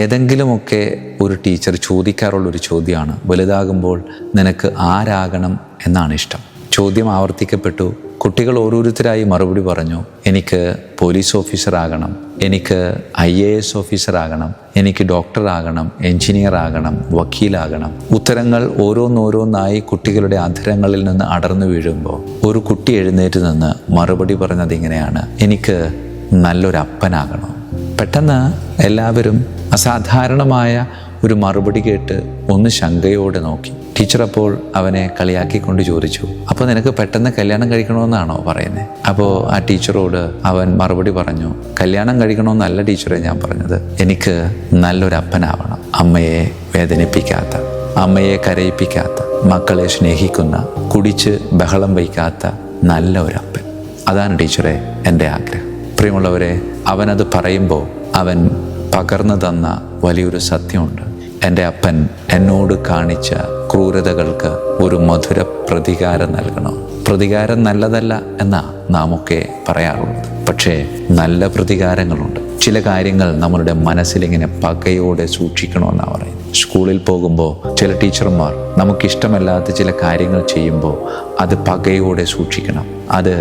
ഏതെങ്കിലുമൊക്കെ ഒരു ടീച്ചർ ചോദിക്കാറുള്ളൊരു ചോദ്യമാണ്, വലുതാകുമ്പോൾ നിനക്ക് ആരാകണം എന്നാണ് ഇഷ്ടം? ചോദ്യം ആവർത്തിക്കപ്പെട്ടു. കുട്ടികൾ ഓരോരുത്തരായി മറുപടി പറഞ്ഞു. എനിക്ക് പോലീസ് ഓഫീസറാകണം, എനിക്ക് IAS ഓഫീസറാകണം, എനിക്ക് ഡോക്ടറാകണം, എൻജിനീയർ ആകണം, വക്കീലാകണം. ഉത്തരങ്ങൾ ഓരോന്നോരോന്നായി കുട്ടികളുടെ അധരങ്ങളിൽ നിന്ന് അടർന്നു വീഴുമ്പോൾ ഒരു കുട്ടി എഴുന്നേറ്റ് നിന്ന് മറുപടി പറഞ്ഞത് ഇങ്ങനെയാണ്: എനിക്ക് നല്ലൊരപ്പനാകണം. പെട്ടെന്ന് എല്ലാവരും അസാധാരണമായ ഒരു മറുപടി കേട്ട് ഒന്ന് ശങ്കയോടെ നോക്കി. ടീച്ചർ അപ്പോൾ അവനെ കളിയാക്കിക്കൊണ്ട് ചോദിച്ചു, അപ്പോൾ നിനക്ക് പെട്ടെന്ന് കല്യാണം കഴിക്കണമെന്നാണോ പറയുന്നത്? അപ്പോൾ ആ ടീച്ചറോട് അവൻ മറുപടി പറഞ്ഞു, കല്യാണം കഴിക്കണമെന്നല്ല ടീച്ചറെ ഞാൻ പറഞ്ഞത്, എനിക്ക് നല്ലൊരപ്പനാവണം. അമ്മയെ വേദനിപ്പിക്കാത്ത, അമ്മയെ കരയിപ്പിക്കാത്ത, മക്കളെ സ്നേഹിക്കുന്ന, കുടിച്ച് ബഹളം വയ്ക്കാത്ത നല്ല ഒരപ്പൻ. അതാണ് ടീച്ചറെ എൻ്റെ ആഗ്രഹം. പ്രിയമുള്ളവരെ, അവനത് പറയുമ്പോൾ അവൻ പകർന്നു തന്ന വലിയൊരു സത്യമുണ്ട്. എൻ്റെ അപ്പൻ എന്നോട് കാണിച്ച ക്രൂരതകൾക്ക് ഒരു മധുര പ്രതികാരം നൽകണം. പ്രതികാരം നല്ലതല്ല എന്നാ നാം ഒക്കെ പറയാറുള്ളത്. പക്ഷേ നല്ല പ്രതികാരങ്ങളുണ്ട്. ചില കാര്യങ്ങൾ നമ്മളുടെ മനസ്സിലിങ്ങനെ പകയോടെ സൂക്ഷിക്കണമെന്നാണ് പറയുന്നത്. സ്കൂളിൽ പോകുമ്പോൾ ചില ടീച്ചർമാർ നമുക്കിഷ്ടമല്ലാത്ത ചില കാര്യങ്ങൾ ചെയ്യുമ്പോൾ അത് പകയോടെ സൂക്ഷിക്കണം. അത്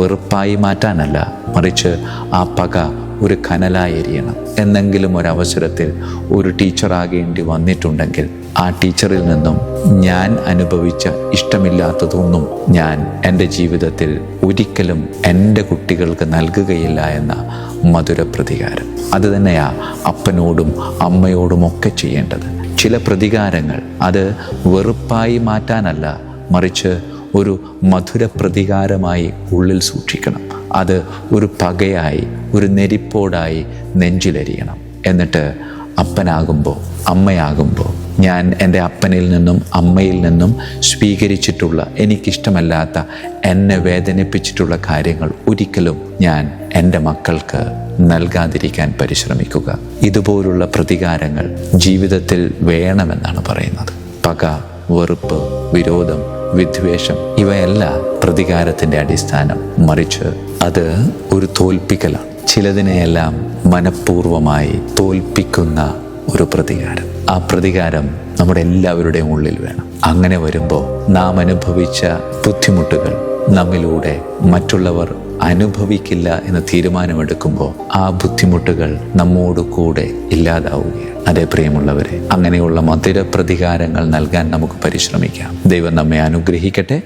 വെറുപ്പായി മാറ്റാനല്ല, മറിച്ച് ആ പക ഒരു കനലായി എരിയണം. എന്നെങ്കിലും ഒരവസരത്തിൽ ഒരു ടീച്ചറാകേണ്ടി വന്നിട്ടുണ്ടെങ്കിൽ ആ ടീച്ചറിൽ നിന്നും ഞാൻ അനുഭവിച്ച ഇഷ്ടമില്ലാത്തതൊന്നും ഞാൻ എൻ്റെ ജീവിതത്തിൽ ഒരിക്കലും എൻ്റെ കുട്ടികൾക്ക് നൽകുകയില്ല എന്ന മധുര പ്രതികാരം. അത് തന്നെയാ അപ്പനോടും അമ്മയോടുമൊക്കെ ചെയ്യേണ്ടത്. ചില പ്രതികാരങ്ങൾ അത് വെറുപ്പായി മാറ്റാനല്ല, മറിച്ച് ഒരു മധുര പ്രതികാരമായി ഉള്ളിൽ സൂക്ഷിക്കണം. അത് ഒരു പകയായി, ഒരു നെരിപ്പോടായി നെഞ്ചിലരിയണം. എന്നിട്ട് അപ്പനാകുമ്പോൾ, അമ്മയാകുമ്പോൾ ഞാൻ എൻ്റെ അപ്പനിൽ നിന്നും അമ്മയിൽ നിന്നും സ്വീകരിച്ചിട്ടുള്ള, എനിക്കിഷ്ടമല്ലാത്ത, എന്നെ വേദനിപ്പിച്ചിട്ടുള്ള കാര്യങ്ങൾ ഒരിക്കലും ഞാൻ എൻ്റെ മക്കൾക്ക് നൽകാതിരിക്കാൻ പരിശ്രമിക്കുക. ഇതുപോലുള്ള പ്രതികാരങ്ങൾ ജീവിതത്തിൽ വേണമെന്നാണ് പറയുന്നത്. പക, വെറുപ്പ്, വിരോധം, വിദ്വേഷം ഇവയല്ല പ്രതികാരത്തിൻ്റെ അടിസ്ഥാനം, മറിച്ച് അത് ഒരു തോൽപ്പിക്കലാണ്. ചിലതിനെയെല്ലാം മനഃപൂർവമായി തോൽപ്പിക്കുന്ന ഒരു പ്രതികാരം. ആ പ്രതികാരം നമ്മുടെ എല്ലാവരുടെയും ഉള്ളിൽ വേണം. അങ്ങനെ വരുമ്പോൾ നാം അനുഭവിച്ച ബുദ്ധിമുട്ടുകൾ നമ്മിലൂടെ മറ്റുള്ളവർ അനുഭവിക്കില്ല എന്ന് തീരുമാനമെടുക്കുമ്പോൾ ആ ബുദ്ധിമുട്ടുകൾ നമ്മോട് കൂടെ ഇല്ലാതാവുകയാണ്. അതേ പ്രിയമുള്ളവരെ, അങ്ങനെയുള്ള മധുര പ്രതികാരങ്ങൾ നൽകാൻ നമുക്ക് പരിശ്രമിക്കാം. ദൈവം നമ്മെ അനുഗ്രഹിക്കട്ടെ.